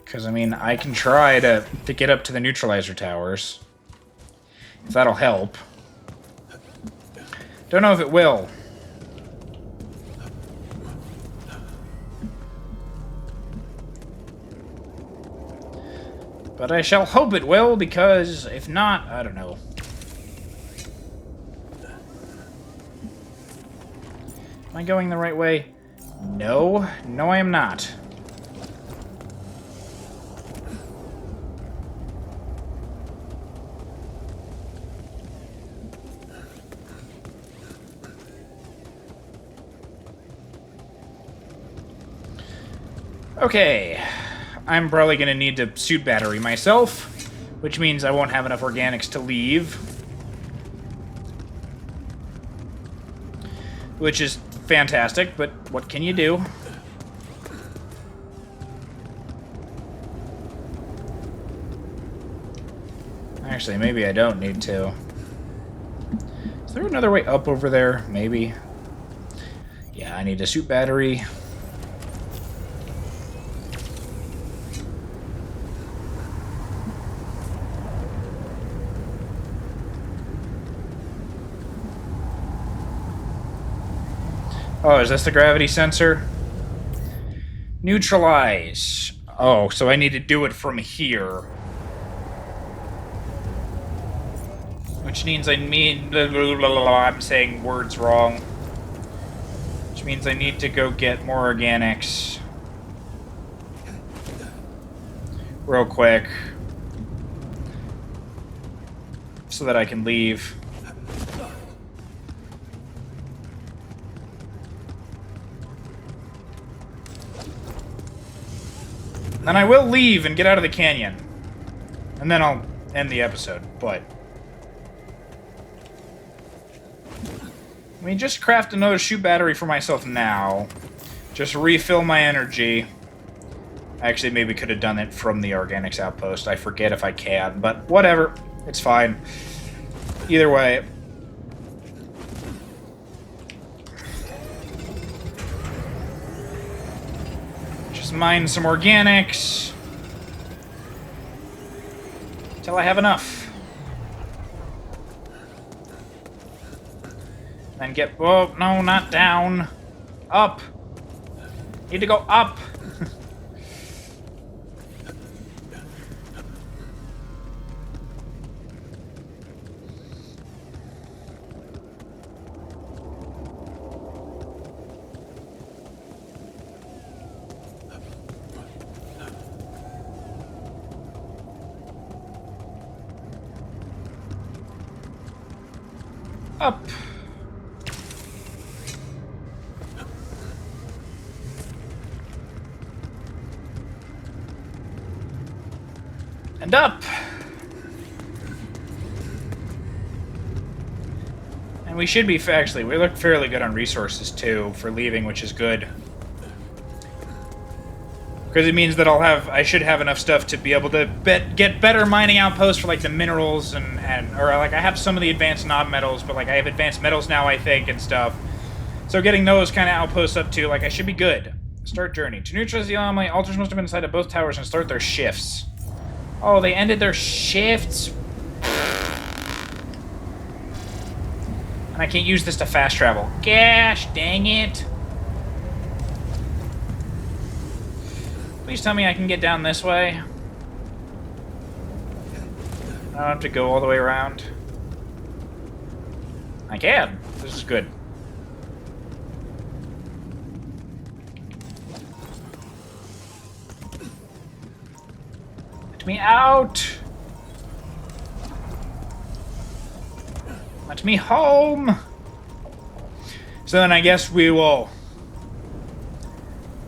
S1: Because, I mean, I can try to get up to the neutralizer towers. If that'll help. Don't know if it will. But I shall hope it will, because if not, I don't know. Am I going the right way? No. No, I am not. Okay. I'm probably going to need to suit battery myself, which means I won't have enough organics to leave. Which is fantastic, but what can you do? Actually, maybe I don't need to. Is there another way up over there? Maybe. Yeah, I need a suit battery. Oh, is this the gravity sensor? Neutralize. Oh, so I need to do it from here. Which means I'm saying words wrong. Which means I need to go get more organics. Real quick. So that I can leave. Then I will leave and get out of the canyon. And then I'll end the episode, but... I mean, just craft another shoot battery for myself now. Just refill my energy. I actually maybe could have done it from the organics outpost. I forget if I can, but whatever. It's fine. Either way. Just mine some organics. Till I have enough. Then get... Oh, no, not down. Up. Need to go up. Up. And up. And we should be, actually, we look fairly good on resources, too, for leaving, which is good. Because it means that I should have enough stuff to be able to get better mining outposts for, like, the minerals or, like, I have some of the advanced non-metals, but, like, I have advanced metals now, I think, and stuff. So getting those kind of outposts up, too, like, I should be good. Start journey. To neutralize the anomaly, altars must have been inside of both towers and start their shifts. Oh, they ended their shifts? And I can't use this to fast travel. Gosh, dang it. Please tell me I can get down this way. I don't have to go all the way around. I can. This is good. Let me out! Let me home! So then I guess we will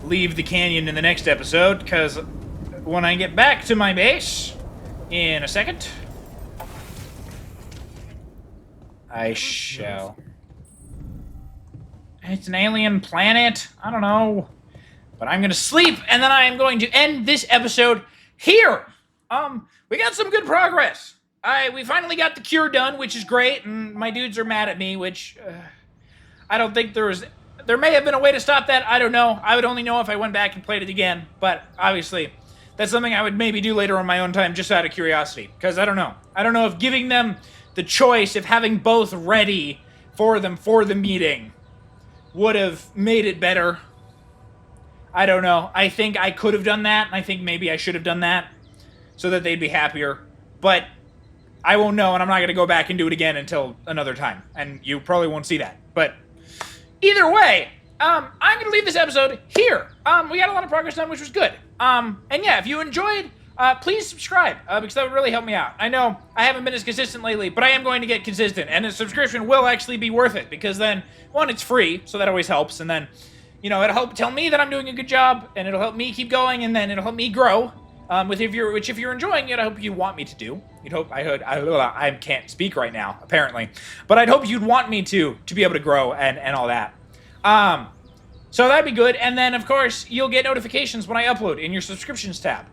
S1: leave the canyon in the next episode, because when I get back to my base in a second, I shall. It's an alien planet? I don't know. But I'm gonna sleep, and then I am going to end this episode here! We got some good progress. We finally got the cure done, which is great, and my dudes are mad at me, which, I don't think there may have been a way to stop that, I don't know. I would only know if I went back and played it again, but obviously, that's something I would maybe do later on my own time, just out of curiosity, because I don't know. I don't know if giving them the choice of having both ready for them for the meeting would have made it better. I don't know. I think I could have done that, and I think maybe I should have done that, so that they'd be happier, but I won't know, and I'm not going to go back and do it again until another time, and you probably won't see that, but either way, I'm going to leave this episode here. We got a lot of progress done, which was good, and yeah, if you enjoyed, please subscribe, because that would really help me out. I know I haven't been as consistent lately, but I am going to get consistent, and a subscription will actually be worth it, because then, one, it's free, so that always helps, and then, you know, it'll help tell me that I'm doing a good job, and it'll help me keep going, and then it'll help me grow. Which if you're enjoying it, I hope you want me to do. I can't speak right now, apparently. But I'd hope you'd want me to be able to grow and all that. So that'd be good. And then, of course, you'll get notifications when I upload in your subscriptions tab.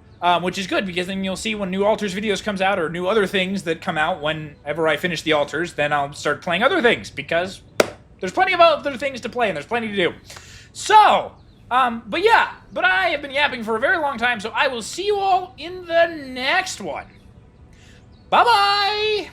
S1: Which is good, because then you'll see when new Altars videos comes out, or new other things that come out whenever I finish the Altars, then I'll start playing other things, because there's plenty of other things to play, and there's plenty to do. So... but I have been yapping for a very long time, so I will see you all in the next one. Bye-bye!